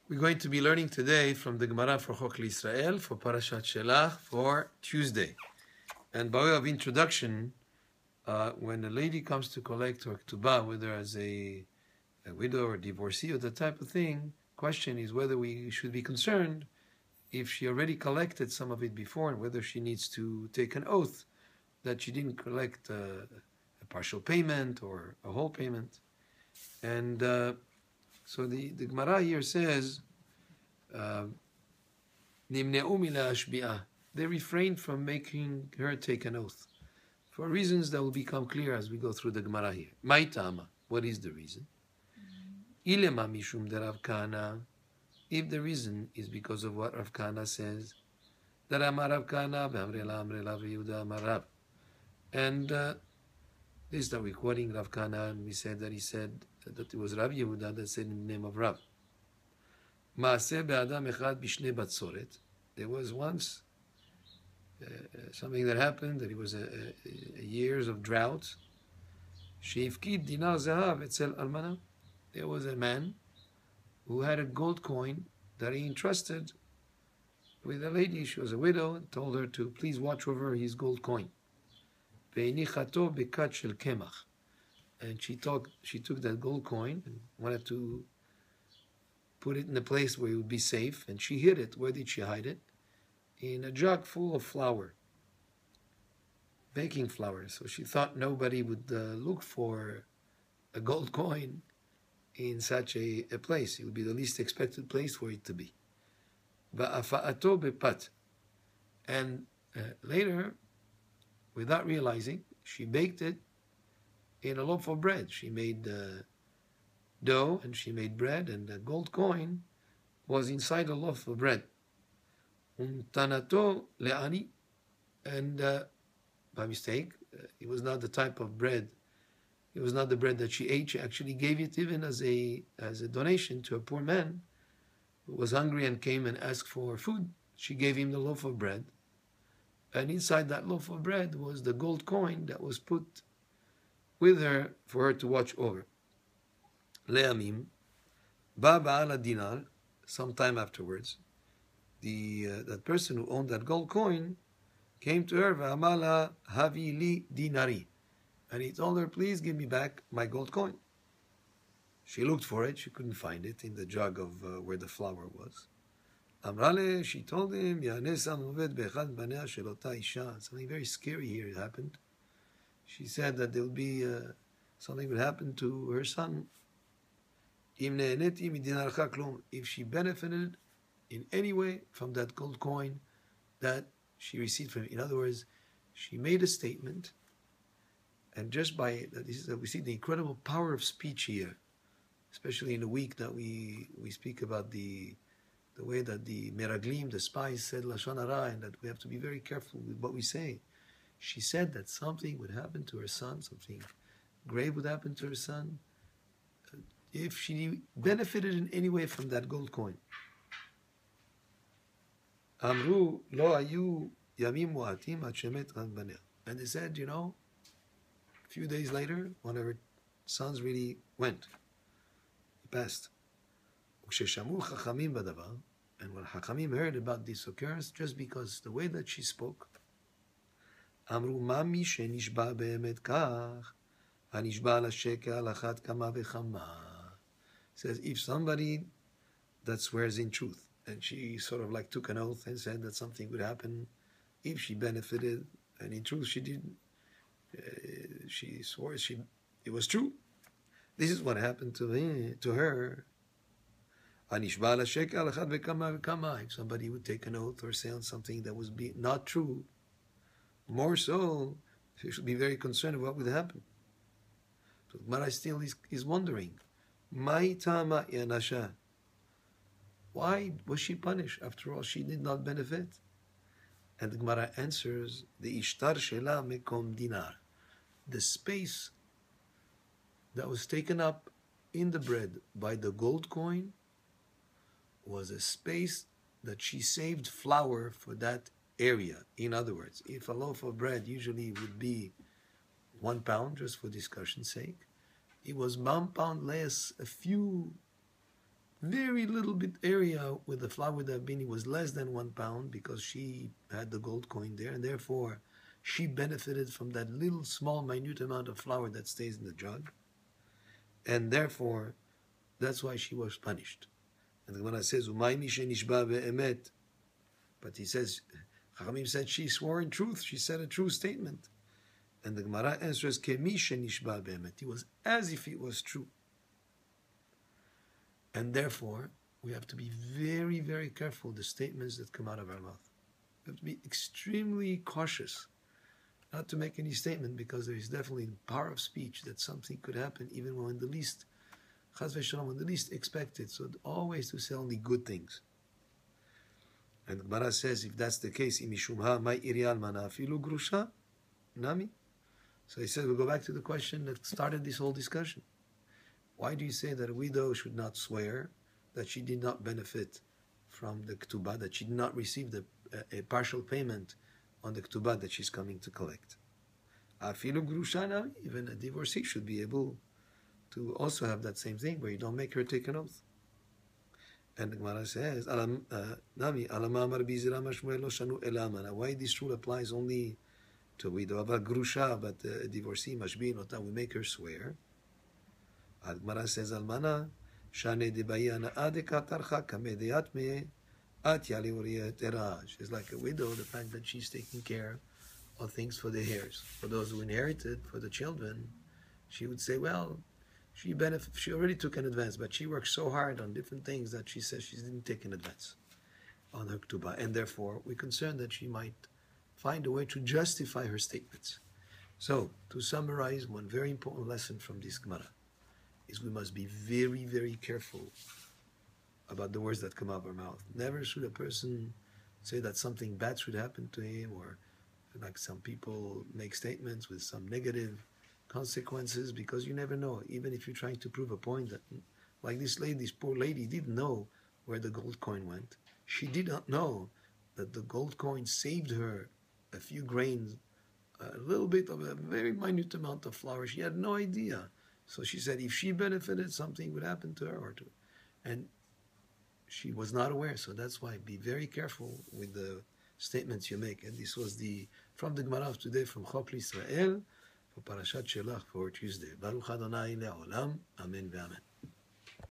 We're going to be learning today from the Gemara for Chok L'Israel for Parashat Shelach for Tuesday. And by way of introduction, when a lady comes to collect her ketubah, whether as a widow or divorcee or that type of thing, question is whether we should be concerned if she already collected some of it before and whether she needs to take an oath that she didn't collect a partial payment or a whole payment. And so the Gemara here says, they refrained from making her take an oath for reasons that will become clear as we go through the Gemara here. Maitama, what is the reason? Ilema mishum de Rav Kahana, if the reason is because of what Rav Kahana says, that Amar Rav Kahana, Amrela Yehuda Amar Rab. And this that we're quoting Rav Kahana, and we said that he said that it was Rabbi Yehuda that said in the name of Rab. There was once something that happened, that it was a years of drought. There was a man who had a gold coin that he entrusted with a lady. She was a widow, and told her to please watch over his gold coin. And she took that gold coin and wanted to put it in a place where it would be safe, and she hid it. Where did she hide it? In a jug full of flour, baking flour. So she thought nobody would look for a gold coin in such a place. It would be the least expected place for it to be. And later, without realizing, she baked it in a loaf of bread. She made dough and she made bread, and the gold coin was inside a loaf of bread. Tanato le'ani, and by mistake, it was not the type of bread. It was not the bread that she ate. She actually gave it even as a donation to a poor man who was hungry and came and asked for food. She gave him the loaf of bread, and inside that loaf of bread was the gold coin that was put with her for her to watch over. Le'amim, ba ba'ala dinar, sometime afterwards, that person who owned that gold coin came to her, va'amala havi li dinari, and he told her, please give me back my gold coin. She looked for it, she couldn't find it in the jug of where the flour was. Amrale, she told him, something very scary here happened. She said that there will be something would happen to her son. If she benefited in any way from that gold coin that she received from him. In other words, she made a statement, and just by that, we see the incredible power of speech here, especially in the week that we speak about the way that the Meraglim, the spies, said Lashon Hara, and that we have to be very careful with what we say. She said that something would happen to her son, something grave would happen to her son, if she benefited in any way from that gold coin. Amru lo ayu yamim mu'atim ad shemet ran baneh. And they said, a few days later, one of her sons really went. He passed. Uksheshamu chachamim badavar, and when Chachamim heard about this occurrence, just because the way that she spoke, Amru mami shenishba be'emet kach, hanishba ala sheker al achat kama v'chama. Says, if somebody that swears in truth, and she sort of like took an oath and said that something would happen if she benefited, and in truth she did, she swore it was true. This is what happened to her. If somebody would take an oath or say on something that was not true, more so, she should be very concerned of what would happen. So Gemara still is wondering, why was she punished? After all, she did not benefit. And the Gemara answers, the ishtar shela mekom dinar. The space that was taken up in the bread by the gold coin was a space that she saved flour for that area. In other words, if a loaf of bread usually would be 1 pound, just for discussion's sake, it was 1 pound less, a few very little bit area where the flour would have been, it was less than 1 pound because she had the gold coin there, and therefore she benefited from that little small minute amount of flour that stays in the jug, and therefore that's why she was punished. And the Gemara says, "Umay mi shenishba be'emet," but he says, Chachamim said she swore in truth. She said a true statement. And the Gemara answers, "Kemi shenishba be'emet." It was as if it was true. And therefore, we have to be very, very careful the statements that come out of our mouth. We have to be extremely cautious not to make any statement, because there is definitely the power of speech that something could happen even when the least, chas v'shalom, when the least expected. So always to say only good things. And the Gemara says, if that's the case, imishumha mai irial mana afilu grusha nami. So he says, we'll go back to the question that started this whole discussion. Why do you say that a widow should not swear that she did not benefit from the ketubah, that she did not receive a partial payment on the ketubah that she's coming to collect? Afilu grusha nami, even a divorcee should be able to also have that same thing, where you don't make her take an oath. And the Gemara says, Nami, why this rule applies only to a widow? But grusha, but a divorcee, mashbin, we make her swear. The Gemara says, Almana, shane debayana adekatarcha kamedeyat me at yali uriyat. She's like a widow, the fact that she's taking care of things for the heirs. For those who inherited, for the children, she would say, well, she already took an advance, but she worked so hard on different things that she says she didn't take an advance on her ketubah, and therefore we're concerned that she might find a way to justify her statements. So, to summarize, one very important lesson from this Gemara is we must be very, very careful about the words that come out of our mouth. Never should a person say that something bad should happen to him, or like some people make statements with some negative consequences, because you never know. Even if you're trying to prove a point, that, like this poor lady didn't know where the gold coin went. She did not know that the gold coin saved her a few grains, a little bit of a very minute amount of flour. She had no idea. So she said if she benefited, something would happen to her, and she was not aware. So that's why be very careful with the statements you make. And this was from the Gemara of today, from Chok L'Israel, for Parashat Shelach for Tuesday. Baruch Adonai Le'olam. Amen ve'amen.